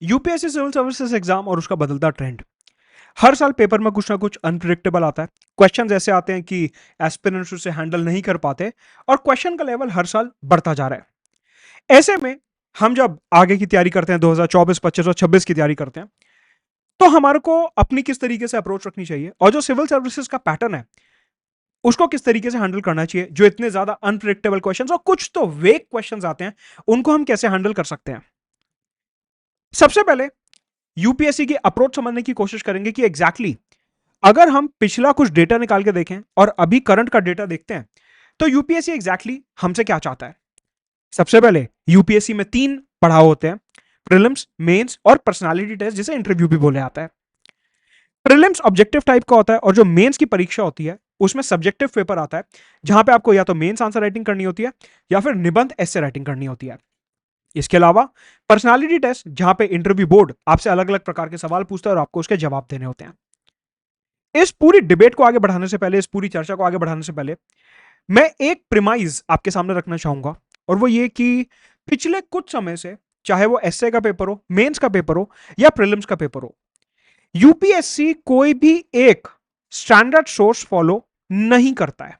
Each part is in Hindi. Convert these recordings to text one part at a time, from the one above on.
यूपीएससी सिविल सर्विसेज एग्जाम और उसका बदलता ट्रेंड। हर साल पेपर में कुछ ना कुछ अनप्रिडिक्टेबल आता है। क्वेश्चंस ऐसे आते हैं कि एस्पिरेंट्स उसे हैंडल नहीं कर पाते और क्वेश्चन का लेवल हर साल बढ़ता जा रहा है। ऐसे में हम जब आगे की तैयारी करते हैं 2024, 25 और 26 की तैयारी करते हैं, तो हमारे को अपनी किस तरीके से अप्रोच रखनी चाहिए और जो सिविल सर्विसेज का पैटर्न है उसको किस तरीके से हैंडल करना चाहिए, जो इतने ज्यादा अनप्रिडिक्टेबल क्वेश्चंस और कुछ तो वेग क्वेश्चंस आते हैं, उनको हम कैसे हैंडल कर सकते हैं। सबसे पहले यूपीएससी की अप्रोच समझने की कोशिश करेंगे कि एग्जैक्टली अगर हम पिछला कुछ डेटा निकाल के देखें और अभी करंट का डेटा देखते हैं तो यूपीएससी एग्जैक्टली हमसे क्या चाहता है। सबसे पहले यूपीएससी में 3 पड़ाव होते हैं: प्रीलिम्स, मेंस और पर्सनालिटी टेस्ट, जिसे इंटरव्यू भी बोले जाता है। प्रीलिम्स ऑब्जेक्टिव टाइप का होता है और जो मेंस की परीक्षा होती है उसमें सब्जेक्टिव पेपर आता है, जहां पे आपको या तो मेंस आंसर राइटिंग करनी होती है या फिर निबंध एस्से राइटिंग करनी होती है। इसके अलावा पर्सनालिटी टेस्ट, जहां पे इंटरव्यू बोर्ड आपसे अलग अलग प्रकार के सवाल पूछता है और आपको उसके जवाब देने होते हैं। इस पूरी डिबेट को आगे बढ़ाने से पहले, इस पूरी चर्चा को आगे बढ़ाने से पहले, मैं एक प्रिमाइज आपके सामने रखना चाहूंगा और वो ये कि पिछले कुछ समय से, चाहे वो एसए का पेपर हो, मेंस का पेपर हो या प्रीलिम्स का पेपर हो, यूपीएससी कोई भी एक स्टैंडर्ड सोर्स फॉलो नहीं करता है।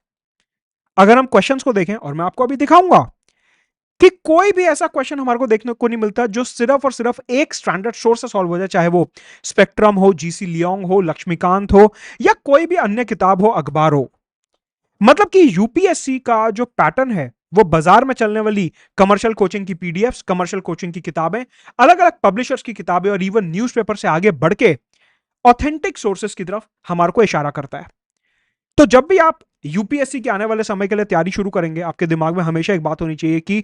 अगर हम क्वेश्चंस को देखें, और मैं आपको अभी दिखाऊंगा कि कोई भी ऐसा क्वेश्चन हमारे को देखने को नहीं मिलता जो सिर्फ और सिर्फ एक स्टैंडर्ड सोर्स से सॉल्व हो जाए, चाहे वो स्पेक्ट्रम हो, जीसी लियोंग हो, लक्ष्मीकांत हो या कोई भी अन्य किताब हो, अखबार हो। मतलब कि यूपीएससी का जो पैटर्न है वो बाजार में चलने वाली कमर्शियल कोचिंग की पीडीएफ्स, कमर्शियल कोचिंग की किताबें, अलग अलग पब्लिशर्स की किताबें और इवन न्यूज़पेपर से आगे बढ़ के ऑथेंटिक सोर्सेस की तरफ हमारे को इशारा करता है। तो जब भी आप यूपीएससी के आने वाले समय के लिए तैयारी शुरू करेंगे, आपके दिमाग में हमेशा एक बात होनी चाहिए कि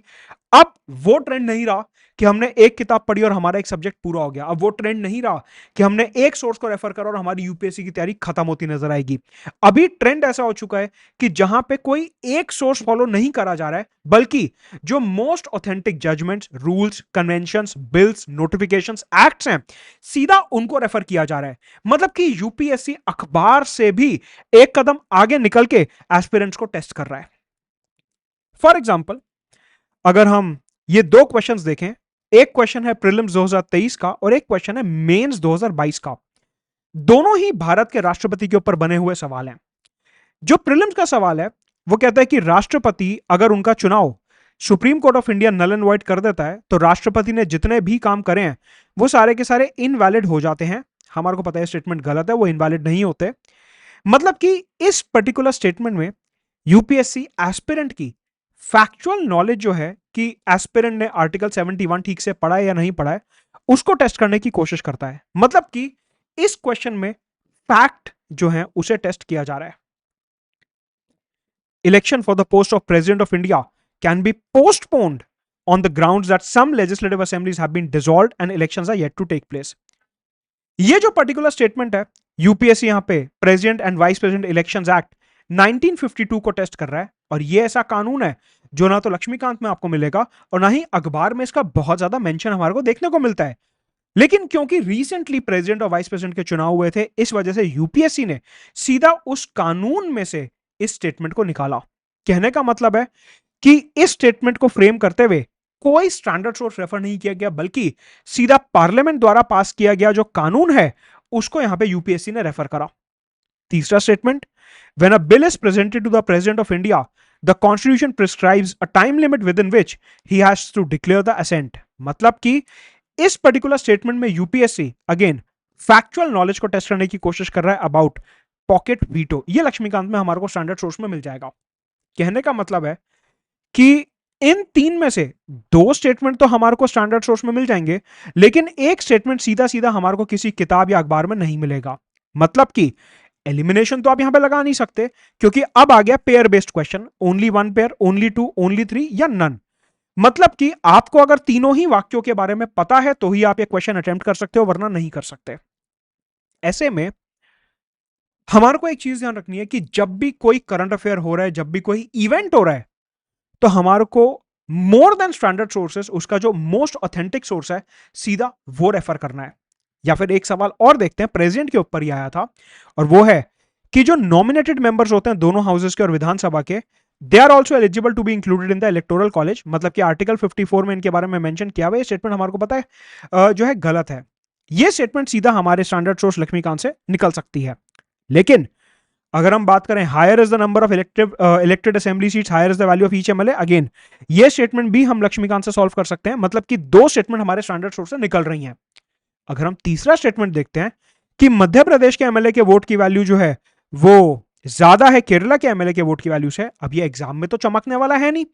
अब वो ट्रेंड नहीं रहा कि हमने एक किताब पढ़ी और हमारा एक सब्जेक्ट पूरा हो गया। अब वो ट्रेंड नहीं रहा कि हमने एक सोर्स को रेफर करा और हमारी यूपीएससी की तैयारी खत्म होती नजर आएगी। अभी ट्रेंड ऐसा हो चुका है कि जहां पे कोई एक सोर्स फॉलो नहीं करा जा रहा है, बल्कि जो most authentic judgements, rules, conventions, bills, notifications, acts हैं, सीधा उनको रेफर किया जा रहा है। मतलब कि यूपीएससी अखबार से भी एक कदम आगे निकल के एस्पिरेंट्स को टेस्ट कर रहा है। फॉर एग्जाम्पल, अगर हम ये 2 क्वेश्चंस देखें, एक क्वेश्चन है प्रीलिम्स 2023 का और एक क्वेश्चन है मेंस 2022 का। दोनों ही भारत के राष्ट्रपति के ऊपर बने हुए सवाल हैं। जो प्रीलिम्स का सवाल है वो कहता है कि राष्ट्रपति अगर उनका चुनाव Supreme Court of India null and void कर देता है तो राष्ट्रपति ने जितने भी काम करे हैं वो सारे के सारे इनवैलिड हो जाते हैं। हमारे को पता है स्टेटमेंट गलत है, वो इनवैलिड नहीं होते। मतलब कि इस पर्टिकुलर स्टेटमेंट में यूपीएससी एस्पिरेंट की फैक्चुअल नॉलेज जो है कि एस्पिरेंट ने आर्टिकल 71 ठीक से पढ़ा है या नहीं पढ़ा है, उसको टेस्ट करने की कोशिश करता है। मतलब कि इस क्वेश्चन में फैक्ट जो है उसे टेस्ट किया जा रहा है। Election for the post of president of India can be postponed on the grounds that some legislative assemblies have been dissolved and elections are yet to take place. ये जो पर्टिकुलर स्टेटमेंट है, यूपीएससी यहां पे president and vice president elections act 1952 को टेस्ट कर रहा है और ये ऐसा कानून है जो ना तो लक्ष्मीकांत में आपको मिलेगा और ना ही अखबार में इसका बहुत ज्यादा मेंशन हमारे को देखने को मिलता है। लेकिन क्योंकि रिसेंटली प्रेसिडेंट और वाइस प्रेसिडेंट के चुनाव हुए थे, इस वजह से यूपीएससी ने सीधा उस कानून में से इस स्टेटमेंट को निकाला। कहने का मतलब है कि इस स्टेटमेंट को फ्रेम करते हुए कोई स्टैंडर्ड सोर्स रेफर नहीं किया गया, बल्कि सीधा पार्लियामेंट द्वारा पास किया गया जो कानून है उसको यहां पे यूपीएससी ने रेफर करा। तीसरा statement, when a bill is presented to the President of India the constitution prescribes a time limit within which he has to declare the assent. मतलब कि इस पर्टिकुलर स्टेटमेंट में यूपीएससी अगेन फैक्चुअल नॉलेज को टेस्ट करने की कोशिश कर रहा है अबाउट पॉकेट वीटो। ये लक्ष्मीकांत में हमारे को स्टैंडर्ड सोर्स में मिल जाएगा। कहने का मतलब है कि इन 3 में से 2 स्टेटमेंट तो हमारे को स्टैंडर्ड सोर्स में मिल जाएंगे, लेकिन एक स्टेटमेंट सीधा सीधा हमारे को किसी किताब या अखबार में नहीं मिलेगा। मतलब कि एलिमिनेशन तो आप यहां पे लगा नहीं सकते, क्योंकि अब आ गया pair based question, only 1 pair, only 2, only 3 या नन। मतलब कि आपको अगर तीनों ही वाक्यों के बारे में पता है तो ही आप ये क्वेश्चन अटेम्प्ट कर सकते हो, वरना नहीं कर सकते। ऐसे में हमारे को एक चीज ध्यान रखनी है कि जब भी कोई करंट अफेयर हो रहा है, जब भी कोई इवेंट हो रहा है, तो हमारे को मोर देन स्टैंडर्ड सोर्सेस उसका जो मोस्ट ऑथेंटिक सोर्स है सीधा वो रेफर करना है। या फिर एक सवाल और देखते हैं, प्रेसिडेंट के ऊपर ही आया था, और वो है कि जो नॉमिनेटेड मेंबर्स होते हैं दोनों हाउसेस के और विधानसभा के, they are also eligible to be included in the electoral college. मतलब कि आर्टिकल 54 में इनके बारे में मेंशन किया हुआ है। ये स्टेटमेंट हमारे को पता है जो है गलत है। ये स्टेटमेंट सीधा हमारे स्टैंडर्ड सोर्स लक्ष्मीकांत से निकल सकती है। लेकिन अगर हम बात करें higher is the number of elected assembly seats, higher is the value of each MLA, again ये स्टेटमेंट भी हम लक्ष्मीकांत से सॉल्व कर सकते हैं। मतलब कि दो स्टेटमेंट हमारे स्टैंडर्ड सोर्स से निकल रही हैं। अगर हम तीसरा स्टेटमेंट देखते हैं कि मध्य प्रदेश के एमएलए के वोट की वैल्यू जो है वो ज्यादा है केरला के एमएलए के वोट की वैल्यू से, अब ये एग्जाम में तो चमकने वाला है नहीं।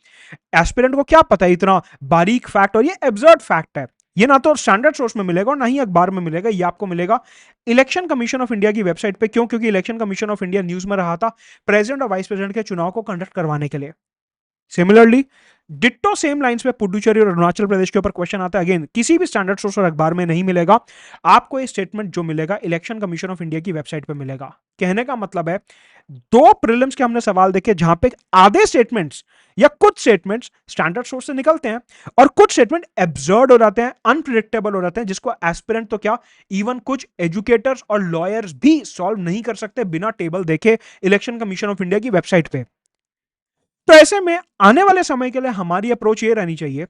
एस्पिरेंट को क्या पता है इतना बारीक फैक्ट, और ये एब्सर्ड फैक्ट है। ये ना तो स्टैंडर्ड सोर्स में मिलेगा और ना ही अखबार में मिलेगा। ये आपको मिलेगा इलेक्शन कमीशन ऑफ इंडिया की वेबसाइट पे। क्यों? क्योंकि election commission of India news में रहा था प्रेसिडेंट और वाइस प्रेसिडेंट के चुनाव को कंडक्ट करवाने के लिए। सिमिलरली डिट्टो सेम लाइंस पे पुडुचेरी और अरुणाचल प्रदेश के ऊपर क्वेश्चन आता है। अगेन किसी भी स्टैंडर्ड सोर्स और अखबार में नहीं मिलेगा आपको। ये स्टेटमेंट जो मिलेगा इलेक्शन कमीशन ऑफ इंडिया की वेबसाइट पे मिलेगा। कहने का मतलब है दो प्रीलिम्स के हमने सवाल देखे जहां पे आधे स्टेटमेंट्स या कुछ स्टेटमेंट्स स्टैंडर्ड सोर्स से निकलते हैं और कुछ स्टेटमेंट एब्सर्ड हो जाते हैं, अनप्रिडिक्टेबल हो जाते हैं, जिसको एस्पिरेंट तो क्या इवन कुछ एजुकेटर्स और लॉयर्स भी सॉल्व नहीं कर सकते बिना टेबल देखे इलेक्शन कमीशन ऑफ इंडिया की वेबसाइट पे। तो ऐसे में आने वाले समय के लिए हमारी अप्रोच ये रहनी चाहिए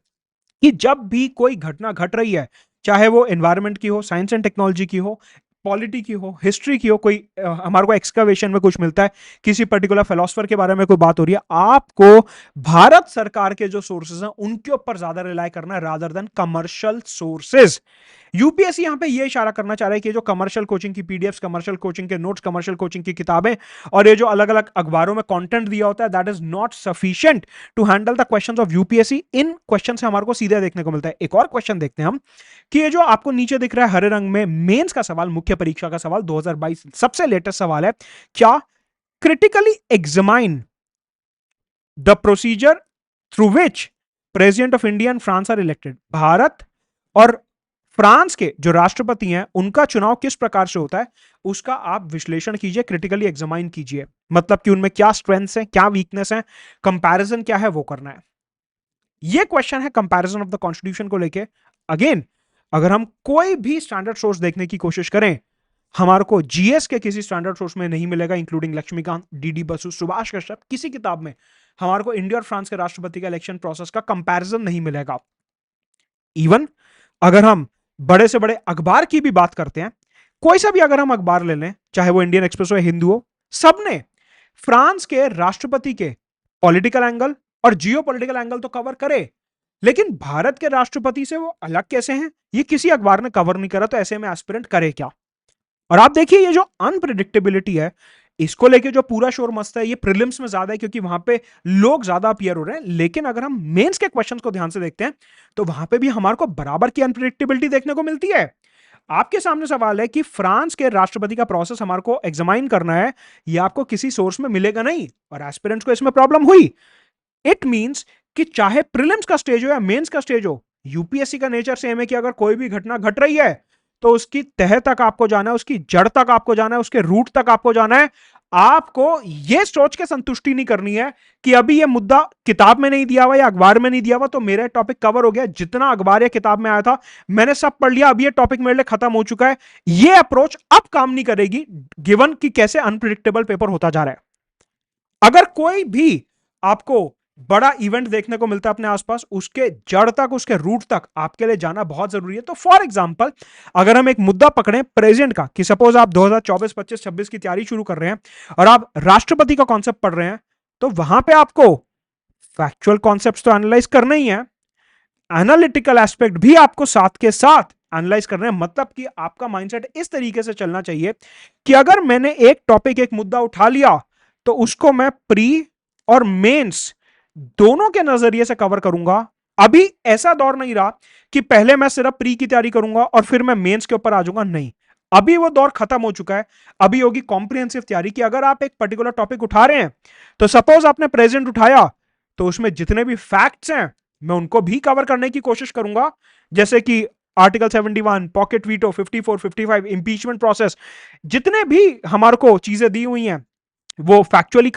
कि जब भी कोई घटना घट रही है, चाहे वो एनवायरनमेंट की हो, साइंस एंड टेक्नोलॉजी की हो, पॉलिटी की हो, हिस्ट्री की हो, कोई हमारे को एक्सकवेशन में कुछ मिलता है, किसी पर्टिकुलर फिलोसफर के बारे में कोई बात हो रही है, आपको भारत सरकार के जो सोर्सेज हैं उनके ऊपर ज्यादा रिलाय करना है rather than commercial sources. UPSC यहां पे ये इशारा करना चाह रहा है कि जो कमर्शियल कोचिंग की पीडीएफ्स, कमर्शियल कोचिंग के नोट्स, कमर्शियल कोचिंग की किताबें और ये जो अलग अलग अखबारों में कंटेंट दिया होता है, that is not sufficient to handle the questions of UPSC. इन क्वेश्चन से हमारे को सीधे देखने को मिलता है। एक और क्वेश्चन देखते हैं हम कि ये जो आपको नीचे दिख रहा है हरे रंग में, मेंस का सवाल, मुख्य परीक्षा का सवाल 2022 सबसे लेटेस्ट सवाल है। क्या critically examine the procedure through which President of India and France are elected. Bharat और फ्रांस के जो राष्ट्रपति हैं उनका चुनाव किस प्रकार से होता है उसका आप विश्लेषण कीजिए, क्रिटिकली एग्जामाइन कीजिए। मतलब कि उनमें क्या स्ट्रेंथ्स हैं, क्या वीकनेस है, कंपैरिजन क्या है, वो करना है। ये क्वेश्चन है कंपैरिजन ऑफ द कॉन्स्टिट्यूशन को लेके। अगेन अगर हम कोई भी स्टैंडर्ड सोर्स देखने की कोशिश करें, हमारे को जीएस के किसी स्टैंडर्ड सोर्स में नहीं मिलेगा, इंक्लूडिंग लक्ष्मीकांत, डीडी बसु, सुभाष कश्यप, किसी किताब में हमारे को इंडिया और फ्रांस के राष्ट्रपति का इलेक्शन प्रोसेस का कंपैरिजन नहीं मिलेगा। इवन अगर हम बड़े से बड़े अखबार की भी बात करते हैं, कोई सा भी अगर हम अखबार ले लें, चाहे वो इंडियन एक्सप्रेस हो या हिंदू हो, सबने फ्रांस के राष्ट्रपति के पॉलिटिकल एंगल और जियो पॉलिटिकल एंगल तो कवर करे, लेकिन भारत के राष्ट्रपति से वो अलग कैसे हैं ये किसी अखबार ने कवर नहीं करा। तो ऐसे में एस्पिरेंट करे क्या? और आप देखिए ये जो अनप्रिडिक्टेबिलिटी है, इसको लेके जो पूरा शोर मस्त है, ये प्रीलिम्स में ज्यादा है क्योंकि वहां पे लोग ज्यादा अपीयर हो रहे हैं। लेकिन अगर हम मेंस के क्वेश्चंस को ध्यान से देखते हैं तो वहां पे भी हमारे को बराबर की अनप्रिडिक्टेबिलिटी देखने को मिलती है। आपके सामने सवाल है कि फ्रांस के राष्ट्रपति का प्रोसेस हमारे को एग्जामाइन करना है, ये आपको किसी सोर्स में मिलेगा नहीं, और एस्पिरेंट्स को इसमें प्रॉब्लम हुई। इट मींस कि चाहे प्रीलिम्स का स्टेज हो या मेंस का स्टेज हो, यूपीएससी का नेचर सेम है कि अगर कोई भी घटना घट रही है तो उसकी तह तक आपको जाना है, उसकी जड़ तक आपको जाना है, उसके रूट तक आपको जाना है। आपको यह सोच के संतुष्टि नहीं करनी है कि अभी यह मुद्दा किताब में नहीं दिया हुआ या अखबार में नहीं दिया हुआ तो मेरा टॉपिक कवर हो गया, जितना अखबार या किताब में आया था मैंने सब पढ़ लिया, अभी यह टॉपिक मेरे लिए खत्म हो चुका है। यह अप्रोच अब काम नहीं करेगी गिवन कि कैसे अनप्रिडिक्टेबल पेपर होता जा रहा है। अगर कोई भी आपको बड़ा इवेंट देखने को मिलता है अपने आसपास, उसके जड़ तक, उसके रूट तक आपके लिए जाना बहुत जरूरी है। तो फॉर एग्जांपल अगर हम एक मुद्दा पकड़ें प्रेजेंट का, कि सपोज आप 2024, 25, 26 की तैयारी शुरू कर रहे हैं और आप राष्ट्रपति का कॉन्सेप्ट पढ़ रहे हैं, तो वहां पे आपको फैक्चुअल कॉन्सेप्ट्स तो एनालाइज करना ही है, एनालिटिकल एस्पेक्ट भी आपको साथ के साथ एनालाइज करना है। मतलब कि आपका माइंडसेट इस तरीके से चलना चाहिए कि अगर मैंने एक टॉपिक, एक मुद्दा उठा लिया तो उसको मैं प्री और मेंस दोनों के नजरिए से कवर करूंगा। अभी ऐसा दौर नहीं रहा कि पहले मैं सिर्फ प्री की तैयारी करूंगा और फिर मैं मेंस के ऊपर आ जाऊंगा, नहीं, अभी वो दौर खत्म हो चुका है। अभी होगी कॉम्प्रिहेंसिव तैयारी कि अगर आप एक पर्टिकुलर टॉपिक उठा रहे हैं तो सपोज आपने प्रेजेंट उठाया तो उसमें जितने भी फैक्ट्स हैं मैं उनको भी कवर करने की कोशिश करूंगा, जैसे कि article 71, pocket veto, 54, 55, impeachment process, जितने भी हमारे को चीजें दी हुई हैं वो फैक्चुअली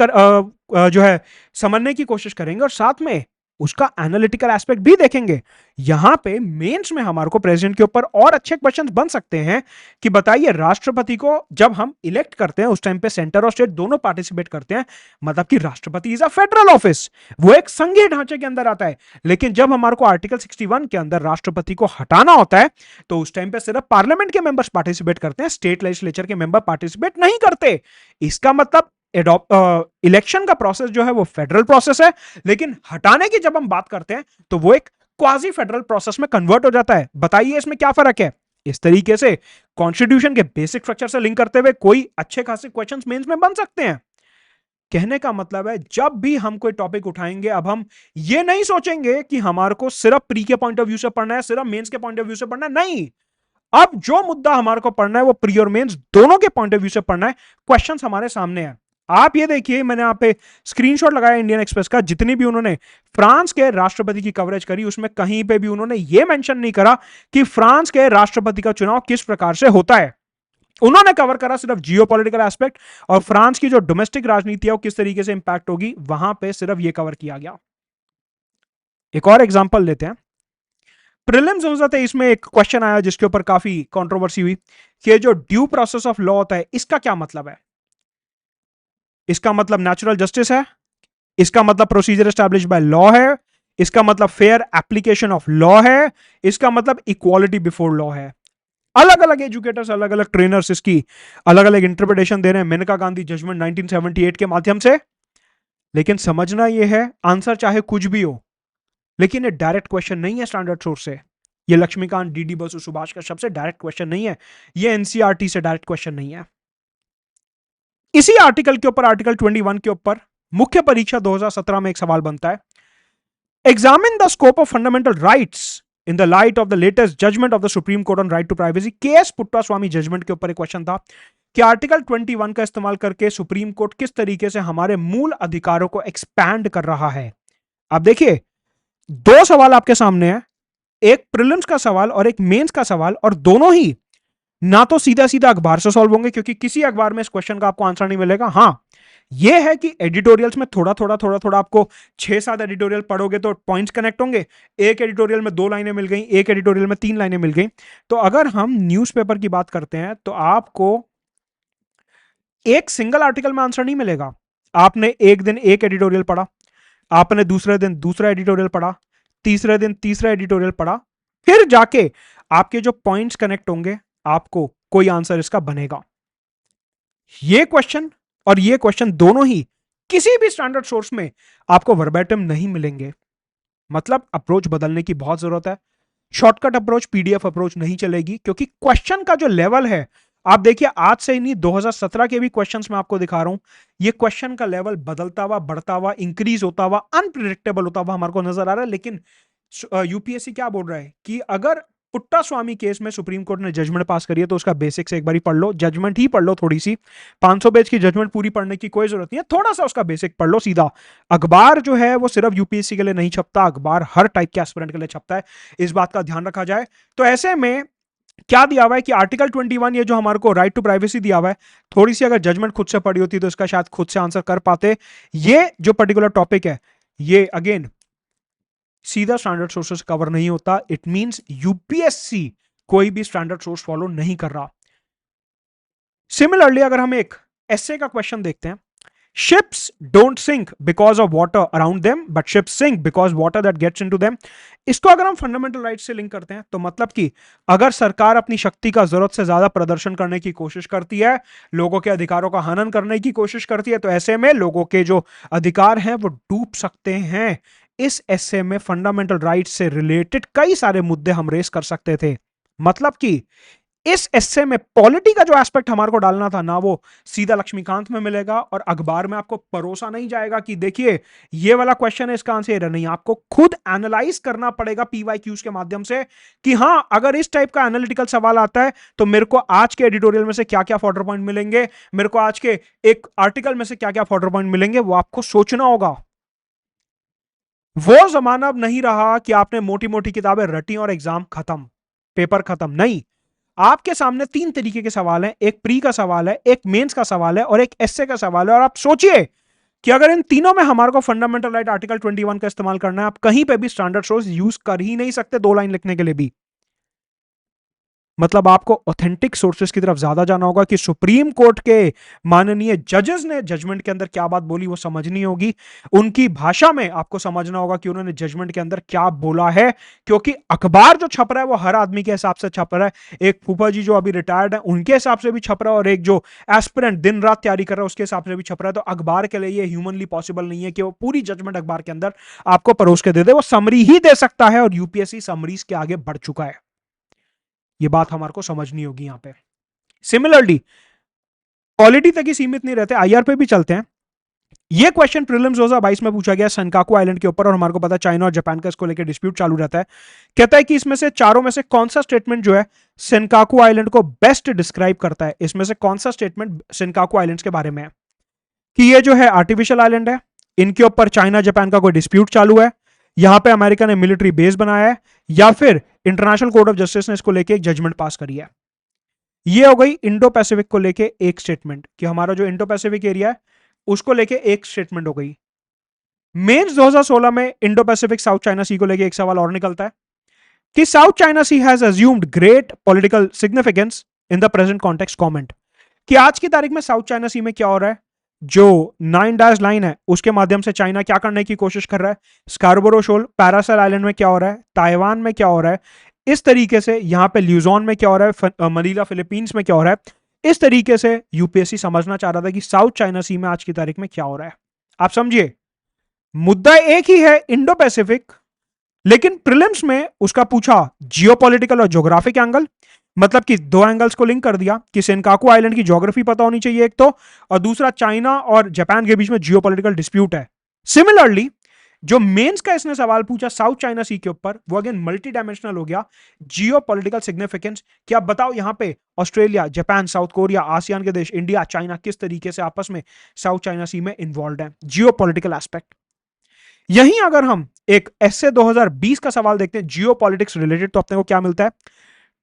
जो है समझने की कोशिश करेंगे। और साथ में उसका एनालिटिकल एस्पेक्ट भी देखेंगे। यहां पे मेंस में हमारे को प्रेसिडेंट के ऊपर और अच्छे क्वेश्चंस बन सकते हैं कि बताइए राष्ट्रपति को जब हम इलेक्ट करते हैं उस टाइम पे सेंटर और स्टेट दोनों पार्टिसिपेट करते हैं, मतलब कि राष्ट्रपति इज अ फेडरल ऑफिस, वो एक संघीय ढांचे के अंदर आता है। लेकिन जब हमारे को आर्टिकल 61 के अंदर राष्ट्रपति को हटाना होता है तो उस टाइम पे सिर्फ पार्लियामेंट के मेंबर्स पार्टिसिपेट करते हैं, स्टेट लेजिस्लेचर के मेंबर पार्टिसिपेट नहीं करते। इसका मतलब इलेक्शन का प्रोसेस जो है वो फेडरल प्रोसेस है, लेकिन हटाने की जब हम बात करते हैं तो वो एक क्वाजी फेडरल प्रोसेस में कन्वर्ट हो जाता है। बताइए इसमें क्या फर्क है? इस तरीके से कॉन्स्टिट्यूशन के बेसिक स्ट्रक्चर से लिंक करते हुए कोई अच्छे खासे क्वेश्चंस मेंस में बन सकते हैं। कहने का मतलब है जब भी हम कोई टॉपिक उठाएंगे, अब हम ये नहीं सोचेंगे कि हमारे को सिर्फ प्री के पॉइंट ऑफ व्यू से पढ़ना है, सिर्फ मेंस के पॉइंट ऑफ व्यू से पढ़ना है, नहीं। अब जो मुद्दा हमारे को पढ़ना है वो प्री और मेंस दोनों के पॉइंट ऑफ व्यू से पढ़ना है। क्वेश्चंस हमारे सामने है। आप ये देखिए, मैंने यहाँ पे स्क्रीनशॉट लगाया इंडियन एक्सप्रेस का, जितनी भी उन्होंने फ्रांस के राष्ट्रपति की कवरेज करी उसमें कहीं पे भी उन्होंने ये मेंशन नहीं करा कि फ्रांस के राष्ट्रपति का चुनाव किस प्रकार से होता है। उन्होंने कवर करा सिर्फ जियोपॉलिटिकल एस्पेक्ट और फ्रांस की जो डोमेस्टिक राजनीति है वो किस तरीके से इंपैक्ट होगी, वहां पे सिर्फ ये कवर किया गया। एक और एग्जांपल लेते हैं। प्रीलिम्स 2023 में एक क्वेश्चन आया जिसके ऊपर काफी कंट्रोवर्सी हुई कि जो ड्यू प्रोसेस ऑफ लॉ होता है इसका क्या मतलब है। इसका मतलब नेचुरल जस्टिस है, इसका मतलब प्रोसीजर एस्टैब्लिश बाय लॉ है, इसका मतलब फेयर एप्लीकेशन ऑफ लॉ है, इसका मतलब इक्वालिटी बिफोर लॉ है। अलग अलग एजुकेटर्स, अलग अलग ट्रेनर्स इसकी अलग अलग इंटरप्रिटेशन दे रहे हैं मेनका गांधी जजमेंट 1978 के माध्यम से। लेकिन समझना यह है आंसर चाहे कुछ भी हो, लेकिन ये डायरेक्ट क्वेश्चन नहीं है स्टैंडर्ड सोर्स से। ये लक्ष्मीकांत डीडी बसु सुभाष का सबसे डायरेक्ट क्वेश्चन नहीं है, ये एनसीईआरटी से डायरेक्ट क्वेश्चन नहीं है। इसी आर्टिकल के ऊपर, आर्टिकल 21 के ऊपर मुख्य परीक्षा 2017 में एक सवाल बनता है, examine the scope of fundamental rights in the light of the latest judgement of the Supreme Court on right to privacy. KS Puttaswamy judgement के ऊपर एक क्वेश्चन था कि आर्टिकल 21 का इस्तेमाल करके सुप्रीम कोर्ट किस तरीके से हमारे मूल अधिकारों को एक्सपैंड कर रहा है। अब देखिए, दो सवाल आपके सामने है, एक प्रीलिम्स का सवाल और एक मेंस का सवाल, और दोनों ही ना तो सीधा सीधा अखबार से सॉल्व होंगे क्योंकि किसी अखबार में इस क्वेश्चन का आपको आंसर नहीं मिलेगा। हां, यह है कि एडिटोरियल्स में थोड़ा थोड़ा थोड़ा थोड़ा आपको 6-7 एडिटोरियल पढ़ोगे तो पॉइंट्स कनेक्ट होंगे। एक एडिटोरियल में 2 लाइनें मिल गई, एक एडिटोरियल में 3 लाइनें मिल गई। तो अगर हम न्यूज़पेपर की बात करते हैं तो आपको एक सिंगल आर्टिकल में आंसर नहीं मिलेगा। आपने एक दिन एक एडिटोरियल पढ़ा, आपने दूसरे दिन दूसरा एडिटोरियल पढ़ा, तीसरे दिन तीसरा एडिटोरियल पढ़ा, फिर जाके आपके जो पॉइंट्स कनेक्ट होंगे आपको कोई आंसर इसका बनेगा। ये क्वेश्चन और ये क्वेश्चन दोनों ही किसी भी स्टैंडर्ड सोर्स में आपको वर्बैटिम नहीं मिलेंगे। मतलब अप्रोच बदलने की बहुत जरूरत है। शॉर्टकट अप्रोच, पीडीएफ अप्रोच नहीं चलेगी क्योंकि क्वेश्चन का जो लेवल है, आप देखिए आज से ही नहीं 2017 के भी क्वेश्चंस मैं आपको दिखा रहा हूं, ये क्वेश्चन का लेवल बदलता हुआ, बढ़ता हुआ, इंक्रीज होता हुआ, अनप्रिडिक्टेबल होता हुआ हमारे को नजर आ रहा है। लेकिन यूपीएससी क्या बोल रहा है कि अगर पुट्टा स्वामी केस में सुप्रीम कोर्ट ने जजमेंट पास करी है तो उसका बेसिक से एक बार पढ़ लो, जजमेंट ही पढ़ लो थोड़ी सी। 500 पेज की जजमेंट पूरी पढ़ने की कोई जरूरत नहीं है, थोड़ा सा उसका बेसिक पढ़ लो सीधा। अखबार जो है वो सिर्फ यूपीएससी के लिए नहीं छपता, अखबार हर टाइप के एस्पिरेंट के लिए छपता है, इस बात का ध्यान रखा जाए। तो ऐसे में क्या दिया हुआ है कि आर्टिकल 21, ये जो हमारे को राइट टू प्राइवेसी दिया हुआ है, थोड़ी सी अगर जजमेंट खुद से पढ़ी होती तो इसका शायद खुद से आंसर कर पाते। ये जो पर्टिकुलर टॉपिक है ये अगेन सीधा स्टैंडर्ड सोर्सेस कवर नहीं होता। इट मींस यूपीएससी कोई भी स्टैंडर्ड सोर्स फॉलो नहीं कर रहा। सिमिलरली अगर हम एक एसए का क्वेश्चन देखते हैं, ships don't sink because of water around them but ships sink because water that gets into them. इसको अगर हम फंडामेंटल राइट से लिंक करते हैं तो मतलब कि अगर सरकार अपनी शक्ति का जरूरत से ज्यादा प्रदर्शन करने की कोशिश करती है, लोगों के अधिकारों का हनन करने की कोशिश करती है, तो ऐसे में लोगों के जो अधिकार हैं वो डूब सकते हैं। इस एसे में फंडामेंटल राइट से रिलेटेड कई सारे मुद्दे हम रेस कर सकते थे। मतलब कि इस एसे में पॉलिटी का जो एस्पेक्ट हमारे को डालना था ना, वो सीधा लक्ष्मीकांत में मिलेगा और अखबार में आपको परोसा नहीं जाएगा कि देखिए ये वाला क्वेश्चन है इसका आंसर नहीं। आपको खुद एनालाइज करना पड़ेगा पीवाईक्यूज के माध्यम से कि हां अगर इस टाइप का एनालिटिकल सवाल आता है तो मेरे को आज के एडिटोरियल में से क्या क्या फॉर्डर पॉइंट मिलेंगे, मेरे को आज के एक आर्टिकल में से क्या क्या फॉर्डर पॉइंट मिलेंगे, वो आपको सोचना होगा। वो जमाना अब नहीं रहा कि आपने मोटी मोटी किताबें रटी और एग्जाम खत्म, पेपर खत्म। नहीं, आपके सामने 3 तरीके के सवाल हैं, एक प्री का सवाल है, एक मेंस का सवाल है और एक एसए का सवाल है। और आप सोचिए कि अगर इन तीनों में हमारे को फंडामेंटल राइट आर्टिकल 21 का इस्तेमाल करना है, आप कहीं पे भी स्टैंडर्ड सोर्स यूज कर ही नहीं सकते 2 लाइन लिखने के लिए भी। मतलब आपको ऑथेंटिक सोर्सेस की तरफ ज्यादा जाना होगा कि सुप्रीम कोर्ट के माननीय जजेस ने जजमेंट के अंदर क्या बात बोली वो समझनी होगी, उनकी भाषा में आपको समझना होगा कि उन्होंने जजमेंट के अंदर क्या बोला है। क्योंकि अखबार जो छप रहा है वो हर आदमी के हिसाब से छप रहा है, एक फूफा जी जो अभी रिटायर्ड है उनके हिसाब से भी छप रहा है, और एक जो एस्पिरेंट दिन रात तैयारी कर रहा है उसके हिसाब से भी छप रहा है। तो अखबार के लिए ये ह्यूमनली पॉसिबल नहीं है कि वो पूरी जजमेंट अखबार के अंदर आपको परोस के दे दे, वो समरी ही दे सकता है, और यूपीएससी समरीज के आगे बढ़ चुका है। ये बात हमारे को समझनी होगी यहां पे। सिमिलरली क्वालिटी तक ही सीमित नहीं रहते, आईआर पे भी चलते हैं। ये क्वेश्चन प्रीलिम्स 2022 में पूछा गया सेनकाकू आइलैंड के ऊपर, और हमारे को पता है चाइना और जापान का इसको लेकर डिस्प्यूट चालू रहता है। कहता है कि इसमें से चारों में से कौन सा स्टेटमेंट जो है सेनकाकू आइलैंड को बेस्ट डिस्क्राइब करता है, इसमें से कौन सा स्टेटमेंट सेनकाकू आइलैंड्स के बारे में है, कि ये जो है आर्टिफिशियल आइलैंड है, इनके ऊपर चाइना जापान का कोई डिस्प्यूट चालू है, यहां पे अमेरिका ने मिलिट्री बेस बनाया है, या फिर इंटरनेशनल कोर्ट ऑफ जस्टिस ने इसको लेके एक जजमेंट पास करी है। ये हो गई इंडो पैसिफिक को लेके एक स्टेटमेंट, कि हमारा जो इंडो पैसिफिक एरिया है उसको लेके एक स्टेटमेंट हो गई। मेंस 2016 में Indo Pacific South China Sea को लेके एक सवाल और निकलता है कि South China Sea has assumed great political significance in the present context comment, कि आज की तारीख में साउथ चाइना सी में क्या हो रहा है, जो 9 लाइन है उसके माध्यम से चाइना क्या करने की कोशिश कर रहा है, स्कार्बोरो शोल पैरासेल आइलैंड में क्या हो रहा है, ताइवान में क्या हो रहा है, इस तरीके से यहां पे ल्यूजोन में क्या हो रहा है, मनीला फिलीपींस में क्या हो रहा है। इस तरीके से यूपीएससी समझना चाह रहा था कि साउथ चाइना सी में आज की तारीख में क्या हो रहा है। आप समझिए, मुद्दा एक ही है इंडो पैसिफिक, लेकिन प्रीलिम्स में उसका पूछा जियोपॉलिटिकल और ज्योग्राफिक एंगल, मतलब कि दो एंगल्स को लिंक कर दिया कि सेनकाकू आइलैंड की ज्योग्राफी पता होनी चाहिए एक तो, और दूसरा चाइना और जापान के बीच में जियोपॉलिटिकल डिस्प्यूट है। सिमिलरली जो मेंस का इसने सवाल पूछा साउथ चाइना सी के ऊपर, वो अगेन मल्टी डायमेंशनल हो गया, जियोपॉलिटिकल सिग्निफिकेंस, कि आप बताओ यहां पे Australia, Japan, south Korea, ASEAN के देश, इंडिया, चाइना किस तरीके से आपस में साउथ चाइना सी में इन्वॉल्व है, जियोपॉलिटिकल एस्पेक्ट। यहीं अगर हम एक एसए 2020 का सवाल देखते हैं जियो पॉलिटिक्स रिलेटेड, तो अपने को क्या मिलता है,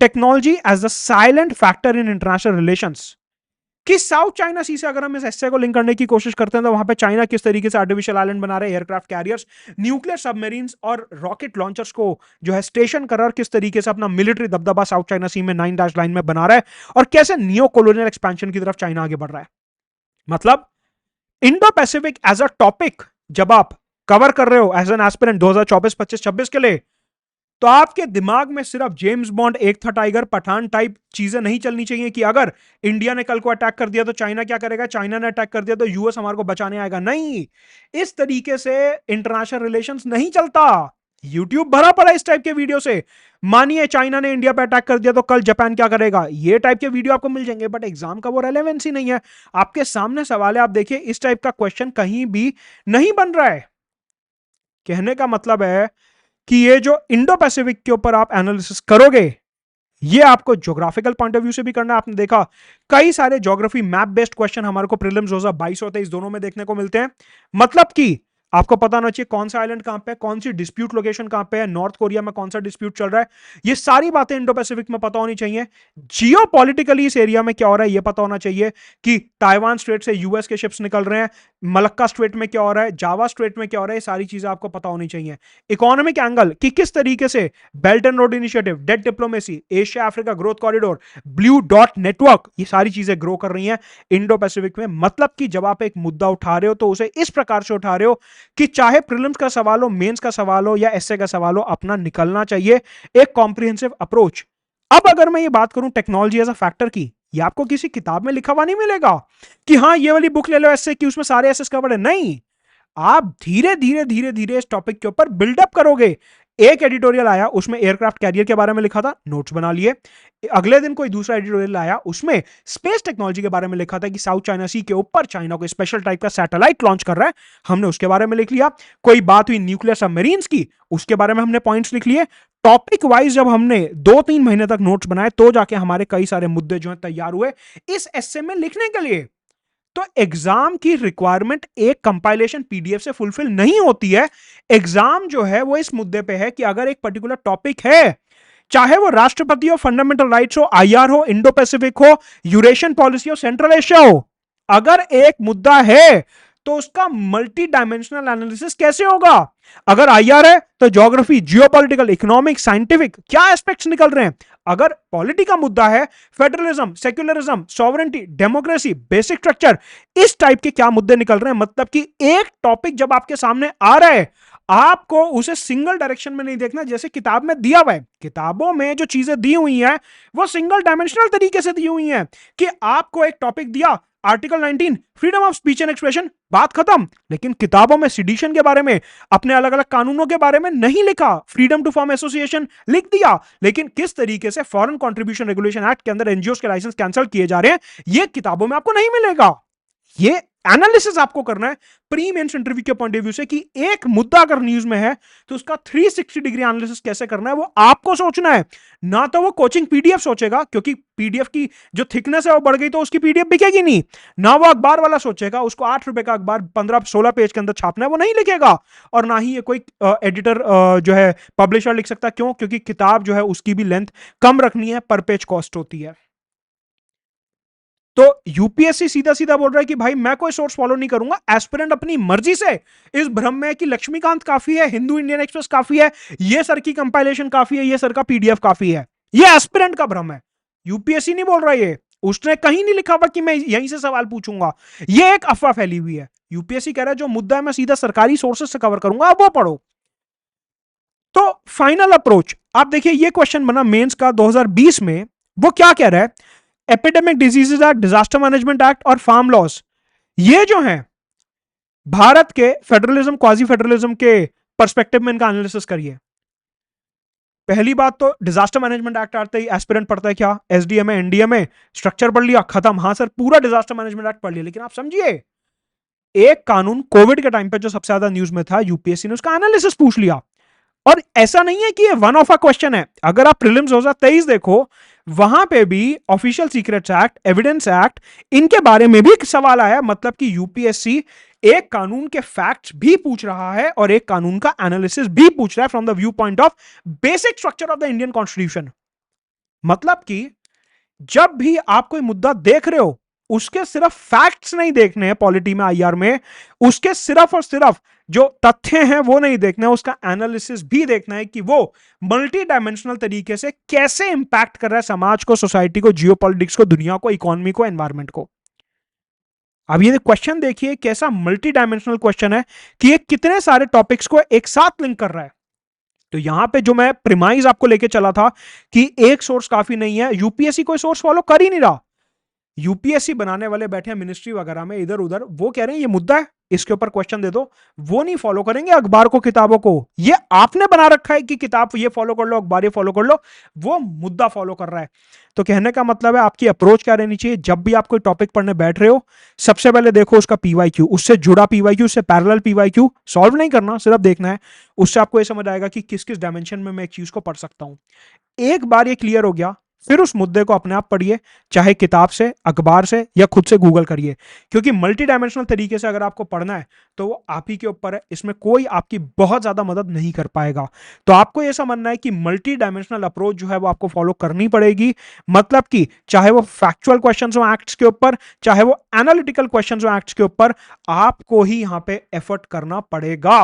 technology as the silent factor in international relations, कि साउथ चाइना सी से अगर हम इस एसए को लिंक करने की कोशिश करते हैं तो वहां पे चाइना किस तरीके से आर्टिफिशियल आइलैंड बना रहे, एयरक्राफ्ट कैरियर्स, न्यूक्लियर सबमरीन्स और रॉकेट लॉन्चर्स को जो है स्टेशन कर रहा है, और किस तरीके से अपना मिलिट्री दबदबा साउथ चाइना सी में 9 लाइन में बना रहा है, और कैसे नियो कॉलोनियल एक्सपेंशन की तरफ चाइना आगे बढ़ रहा है। मतलब Indo Pacific as a topic जब आप कवर कर रहे हो एज एन एस्पिरेंट 2024, 25, 26 के लिए, तो आपके दिमाग में सिर्फ जेम्स बॉन्ड, एक था टाइगर, पठान टाइप चीजें नहीं चलनी चाहिए कि अगर इंडिया ने कल को अटैक कर दिया तो चाइना क्या करेगा, चाइना ने अटैक कर दिया तो यूएस हमारे को बचाने आएगा। नहीं, इस तरीके से इंटरनेशनल रिलेशंस नहीं चलता। यूट्यूब भरा पड़ा इस टाइप के वीडियो से, मानिए चाइना ने इंडिया पे अटैक कर दिया तो कल जापान क्या करेगा, ये टाइप के वीडियो आपको मिल जाएंगे, बट एग्जाम का वो रेलेवेंसी नहीं है। आपके सामने सवाल है, आप देखिए इस टाइप का क्वेश्चन कहीं भी नहीं बन रहा है। कहने का मतलब है कि ये जो इंडो पैसिफिक के ऊपर आप एनालिसिस करोगे, ये आपको ज्योग्राफिकल पॉइंट ऑफ व्यू से भी करना है। आपने देखा कई सारे ज्योग्राफी मैप बेस्ड क्वेश्चन हमारे को प्रीलिम्स 2022 और 23 दोनों में देखने को मिलते हैं। मतलब कि आपको पता होना चाहिए कौन सा आइलैंड कहां पे है, कौन सी डिस्प्यूट लोकेशन कहां पे है, नॉर्थ कोरिया में कौन सा डिस्प्यूट चल रहा है, ये सारी बातें इंडो पैसिफिक में पता होनी चाहिए। जियो पॉलिटिकली इस एरिया में क्या हो रहा है ये पता होना चाहिए, कि ताइवान स्ट्रेट से यूएस के शिप्स निकल रहे हैं, मलक्का स्ट्रेट में क्या हो रहा है, जावा स्ट्रेट में क्या हो रहा है, ये सारी चीजें आपको पता होनी चाहिए। इकोनॉमिक एंगल, कि किस तरीके से Belt and Road Initiative, debt diplomacy, Asia Africa Growth Corridor, Blue Dot Network, ये सारी चीजें ग्रो कर रही हैं इंडो पैसिफिक में। मतलब कि जब आप एक मुद्दा उठा रहे हो तो उसे इस प्रकार से उठा रहे हो कि चाहे प्रीलिम्स का सवाल हो, मेंस का सवाल हो या एसए का सवाल हो, अपना निकलना चाहिए एक कॉम्प्रिहेंसिव अप्रोच। अब अगर मैं ये बात करूं टेक्नोलॉजी एज अ फैक्टर की, ये आपको किसी किताब में लिखा हुआ नहीं मिलेगा कि हाँ ये वाली बुक ले लो एसए की, उसमें सारे एसएस कवर्ड है। नहीं, आप धीरे धीरे धीरे धीरे इस टॉपिक के ऊपर बिल्डअप करोगे। एक एडिटोरियल आया उसमें एयरक्राफ्ट कैरियर के बारे में लिखा था, नोट्स बना लिए। अगले दिन कोई दूसरा एडिटोरियल आया उसमें स्पेस टेक्नोलॉजी के बारे में लिखा था कि साउथ चाइना सी के ऊपर चाइना को स्पेशल टाइप का सैटेलाइट लॉन्च कर रहा है, हमने उसके बारे में लिख लिया। कोई बात हुई न्यूक्लियर सबमरीन्स की, उसके बारे में हमने पॉइंट्स लिख लिए। टॉपिक वाइज जब हमने 2-3 महीने तक नोट्स बनाए तो जाके हमारे कई सारे मुद्दे जो है तैयार हुए इस एस्से में लिखने के लिए। तो एग्जाम की रिक्वायरमेंट एक कंपाइलेशन पीडीएफ से फुलफिल नहीं होती है। एग्जाम जो है वो इस मुद्दे पे है कि अगर एक पर्टिकुलर टॉपिक है, चाहे वो राष्ट्रपति हो, फंडामेंटल राइट्स हो, आईआर हो, इंडो पैसिफिक हो, यूरेशियन पॉलिसी हो, सेंट्रल एशिया हो, अगर एक मुद्दा है तो उसका मल्टी डायमेंशनल एनालिसिस कैसे होगा? अगर आईआर है तो ज्योग्राफी, जियोपॉलिटिकल, इकोनॉमिक, साइंटिफिक क्या एस्पेक्ट्स निकल रहे हैं। अगर पॉलिटी का मुद्दा है, federalism, secularism, sovereignty, democracy, basic structure, इस टाइप के क्या मुद्दे निकल रहे हैं। मतलब कि एक टॉपिक जब आपके सामने आ रहा है, आपको उसे सिंगल डायरेक्शन में नहीं देखना जैसे किताब में दिया हुआ है। किताबों में जो चीजें दी हुई हैं वो सिंगल डायमेंशनल तरीके से दी हुई हैं कि आपको एक टॉपिक दिया, article 19 freedom of speech and expression, बात खत्म। लेकिन किताबों में सेडिशन के बारे में, अपने अलग अलग कानूनों के बारे में नहीं लिखा। फ्रीडम टू फॉर्म एसोसिएशन लिख दिया, लेकिन किस तरीके से फॉरेन कंट्रीब्यूशन रेगुलेशन एक्ट के अंदर एनजीओ के लाइसेंस कैंसिल किए जा रहे हैं, यह किताबों में आपको नहीं मिलेगा। ये एनालिसिस आपको करना है प्री मेंस इंटरव्यू के पॉइंट ऑफ व्यू से कि एक मुद्दा अगर न्यूज में है तो उसका 360 डिग्री एनालिसिस कैसे करना है, वो आपको सोचना है। ना तो वो कोचिंग पीडीएफ सोचेगा, क्योंकि पीडीएफ की जो थिकनेस है वो बढ़ गई तो उसकी पीडीएफ बिकेगी नहीं। ना वो अखबार वाला सोचेगा, उसको 8 रुपए का अखबार 15-16 पेज के अंदर छापना है, वो नहीं लिखेगा। और ना ही ये कोई एडिटर जो है पब्लिशर लिख सकता। क्यों? क्योंकि किताब जो है उसकी भी लेंथ कम रखनी है, पर पेज कॉस्ट होती है। तो यूपीएससी सीधा सीधा बोल रहा है कि भाई मैं कोई सोर्स फॉलो नहीं करूंगा, एस्पिरेंट अपनी मर्जी से इस भ्रम में है कि लक्ष्मीकांत काफी है, हिंदू इंडियन एक्सप्रेस काफी है, ये सर की कंपाइलेशन काफी है, ये सर का पीडीएफ काफी है। ये एस्पिरेंट का भ्रम है, यूपीएससी नहीं बोल रहा। ये उसने कहीं नहीं लिखा हुआ कि मैं यहीं से सवाल पूछूंगा। ये एक अफवाह फैली हुई है। यूपीएससी कह रहा है जो मुद्दा है मैं सीधा सरकारी सोर्सेस से कवर करूंगा, अब वो पढ़ो। तो फाइनल अप्रोच आप देखिए, ये क्वेश्चन बना मेंस का 2020 में। वो क्या कह रहा है? Epidemic diseases act, disaster management act और फार्म लॉस, ये जो है भारत के फेडरलिज्म, क्वाजी फेडरलिज्म के पर्सपेक्टिव में इनका एनालिसिस करिए। पहली बात तो डिजास्टर मैनेजमेंट एक्ट आते ही एस्पिरेंट पढ़ता है क्या? एसडीएम है, एनडीएम है, स्ट्रक्चर पढ़ लिया, खत्म। हाँ सर, पूरा डिजास्टर मैनेजमेंट एक्ट पढ़ लिया। लेकिन आप समझिए, एक कानून कोविड के टाइम पे जो सबसे ज्यादा न्यूज में था, यूपीएससी ने उसका एनालिसिस पूछ लिया। और ऐसा नहीं है कि ये वन ऑफ अ क्वेश्चन है। अगर आप प्रीलिम्स 2023 देखो, वहां पे भी official secrets act, evidence act, इनके बारे में भी एक सवाल आया। मतलब कि यूपीएससी एक कानून के फैक्ट्स भी पूछ रहा है और एक कानून का एनालिसिस भी पूछ रहा है from the view point of basic structure of the Indian constitution. मतलब कि जब भी आप कोई मुद्दा देख रहे हो, उसके सिर्फ फैक्ट्स नहीं देखने हैं पॉलिटी में, आईआर में, उसके सिर्फ और सिर्फ जो तथ्य हैं वो नहीं देखना है, उसका एनालिसिस भी देखना है कि वो मल्टी डायमेंशनल तरीके से कैसे इंपैक्ट कर रहा है समाज को, सोसाइटी को, जियोपॉलिटिक्स को, दुनिया को, इकोनॉमी को, एनवायरमेंट को। अब ये क्वेश्चन देखिए कैसा मल्टी डायमेंशनल क्वेश्चन है कि ये कितने सारे टॉपिक्स को एक साथ लिंक कर रहा है। तो यहां पे जो मैं प्रिमाइज आपको लेके चला था कि एक सोर्स काफी नहीं है, यूपीएससी कोई सोर्स फॉलो कर ही नहीं रहा। यूपीएससी बनाने वाले बैठे हैं मिनिस्ट्री वगैरह में इधर उधर, वो कह रहे हैं ये मुद्दा है, इसके ऊपर क्वेश्चन दे दो। वो नहीं फॉलो करेंगे अखबार को, किताबों को। ये आपने बना रखा है कि किताब ये फॉलो कर लो, अखबार ये फॉलो कर लो, वो मुद्दा फॉलो कर रहा है। तो कहने का मतलब है आपकी अप्रोच क्या रहनी चाहिए? जब भी आप कोई टॉपिक पढ़ने बैठ रहे हो, सबसे पहले देखो उसका पीवाईक्यू, उससे जुड़ा पीवाईक्यू, उससे पैरेलल पीवाईक्यू। सॉल्व नहीं करना, सिर्फ देखना है। उससे आपको ये समझ आएगा कि किस किस डायमेंशन में मैं एक चीज को पढ़ सकता हूं। एक बार ये क्लियर हो गया, फिर उस मुद्दे को अपने आप पढ़िए, चाहे किताब से, अखबार से, या खुद से गूगल करिए। क्योंकि मल्टी डायमेंशनल तरीके से अगर आपको पढ़ना है तो वो आप ही के ऊपर है, इसमें कोई आपकी बहुत ज्यादा मदद नहीं कर पाएगा। तो आपको यह समझना है कि मल्टी डायमेंशनल अप्रोच जो है वो आपको फॉलो करनी पड़ेगी। मतलब कि चाहे वो फैक्चुअल क्वेश्चन हो एक्ट्स के ऊपर, चाहे वो एनालिटिकल क्वेश्चन हो एक्ट्स के ऊपर, आपको ही यहां पे एफर्ट करना पड़ेगा।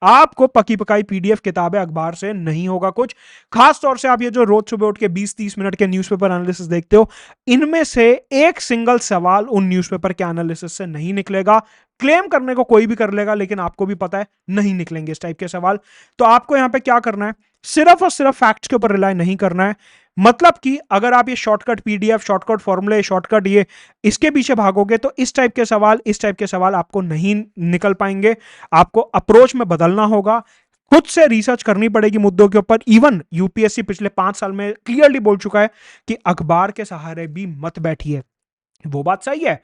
आपको पकी पकाई पीडीएफ किताबें, अखबार से नहीं होगा कुछ। खास तौर से आप ये जो रोज सुबह उठ के 20-30 मिनट के न्यूज़पेपर एनालिसिस देखते हो, इनमें से एक सिंगल सवाल उन न्यूज़पेपर के एनालिसिस से नहीं निकलेगा। क्लेम करने को कोई भी कर लेगा, लेकिन आपको भी पता है नहीं निकलेंगे इस टाइप के सवाल। तो आपको यहां पे क्या करना है? सिर्फ और सिर्फ फैक्ट्स के ऊपर रिलाय नहीं करना है। मतलब कि अगर आप ये शॉर्टकट पीडीएफ, शॉर्टकट फॉर्मूले, शॉर्टकट ये इसके पीछे भागोगे तो इस टाइप के सवाल, इस टाइप के सवाल आपको नहीं निकल पाएंगे। आपको अप्रोच में बदलना होगा, खुद से रिसर्च करनी पड़ेगी मुद्दों के ऊपर। इवन यूपीएससी पिछले 5 साल में क्लियरली बोल चुका है कि अखबार के सहारे भी मत बैठिए। वो बात सही है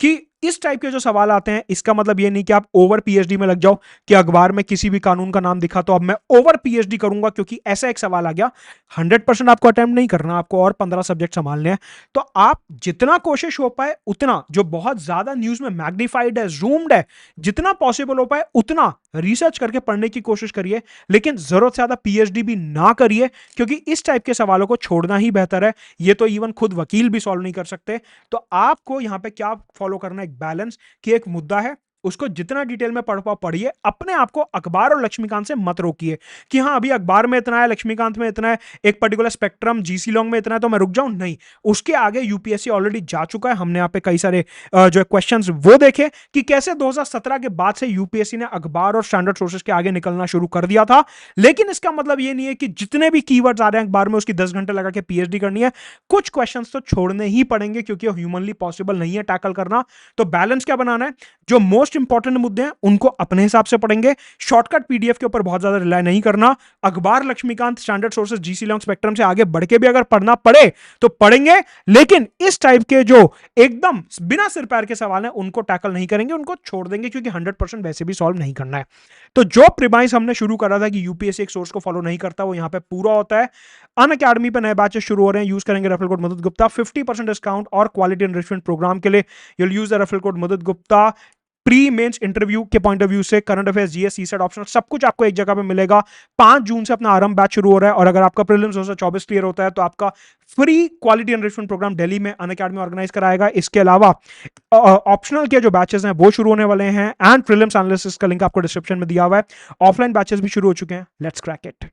कि इस टाइप के जो सवाल आते हैं, इसका मतलब ये नहीं कि आप ओवर पीएचडी में लग जाओ कि अखबार में किसी भी कानून का नाम दिखा तो अब मैं ओवर पीएचडी करूंगा क्योंकि ऐसा एक सवाल आ गया। 100% आपको अटेम्प्ट नहीं करना, आपको और 15 सब्जेक्ट संभालने हैं। तो आप जितना कोशिश हो पाए उतना, जो बहुत ज्यादा न्यूज में मैग्नीफाइड है, जूम्ड है, जितना पॉसिबल हो पाए उतना रिसर्च करके पढ़ने की कोशिश करिए। लेकिन जरूरत से ज्यादा पीएचडी भी ना करिए, क्योंकि इस टाइप के सवालों को छोड़ना ही बेहतर है। ये तो इवन खुद वकील भी सॉल्व नहीं कर सकते। तो आपको यहां पे क्या फॉलो करना है? एक बैलेंस, कि एक मुद्दा है, उसको जितना डिटेल में पढ़ पाओ पढ़िए, अपने आप को अखबार और लक्ष्मीकांत से मत रोकिए कि हाँ अभी अखबार में इतना है, लक्ष्मीकांत में इतना है, एक पर्टिकुलर स्पेक्ट्रम जीसी लॉन्ग में इतना है तो मैं रुक जाऊं, नहीं। उसके आगे यूपीएससी ऑलरेडी जा चुका है। हमने यहाँ पे कई सारे जो क्वेश्चंस वो देखे कि कैसे 2017 के बाद से यूपीएससी ने अखबार और स्टैंडर्ड सोर्सेज के आगे निकलना शुरू कर दिया था। लेकिन इसका मतलब ये नहीं है कि जितने भी कीवर्ड्स आ रहे हैं अखबार में उसकी 10 घंटे लगा के पीएचडी करनी है। कुछ क्वेश्चंस तो छोड़ने ही पड़ेंगे क्योंकि ह्यूमनली पॉसिबल नहीं है टैकल करना। तो बैलेंस क्या बनाना है, जो मोस्ट इंपॉर्टेंट मुद्दे हैं उनको अपने हिसाब से पढ़ेंगे, शॉर्टकट पीडीएफ के ऊपर बहुत ज्यादा रिलाय नहीं करना। अखबार, Laxmikanth, standard sources, GC Leong, Spectrum से आगे बढ़ के भी अगर पढ़ना पड़े तो पढ़ेंगे, लेकिन इस टाइप के जो एकदम बिना सिर पैर के सवाल हैं उनको टैकल नहीं करेंगे, उनको छोड़ देंगे क्योंकि 100% वैसे भी सॉल्व नहीं करना है। तो जो प्रिमाइस हमने शुरू करा था कि यूपीएससी एक सोर्स को फॉलो नहीं करता, वो यहां पे पूरा होता है। अनअकैडमी पे नए बैचेस शुरू हो रहे हैं, यूज करेंगे रेफरल कोड मदद गुप्ता 50% डिस्काउंट और क्वालिटी एनरिचमेंट प्रोग्राम के लिए you'll use the referral code मदद गुप्ता। प्री मेंस इंटरव्यू के पॉइंट ऑफ व्यू से current affairs, GS, CSAT, optional सब कुछ आपको एक जगह पे मिलेगा। 5 जून से अपना आरंभ बैच शुरू हो रहा है और अगर आपका प्रीलिम्स 2024 क्लियर होता है तो आपका free quality enrichment programme Delhi में अनअकैडमी ऑर्गेनाइज कराएगा। इसके अलावा ऑप्शनल के जो बैचेस हैं वो शुरू होने वाले हैं एंड प्रीलिम्स एनालिसिस का लिंक आपको डिस्क्रिप्शन में दिया हुआ है। ऑफलाइन बैचेस भी शुरू हो चुके हैं। Let's crack it.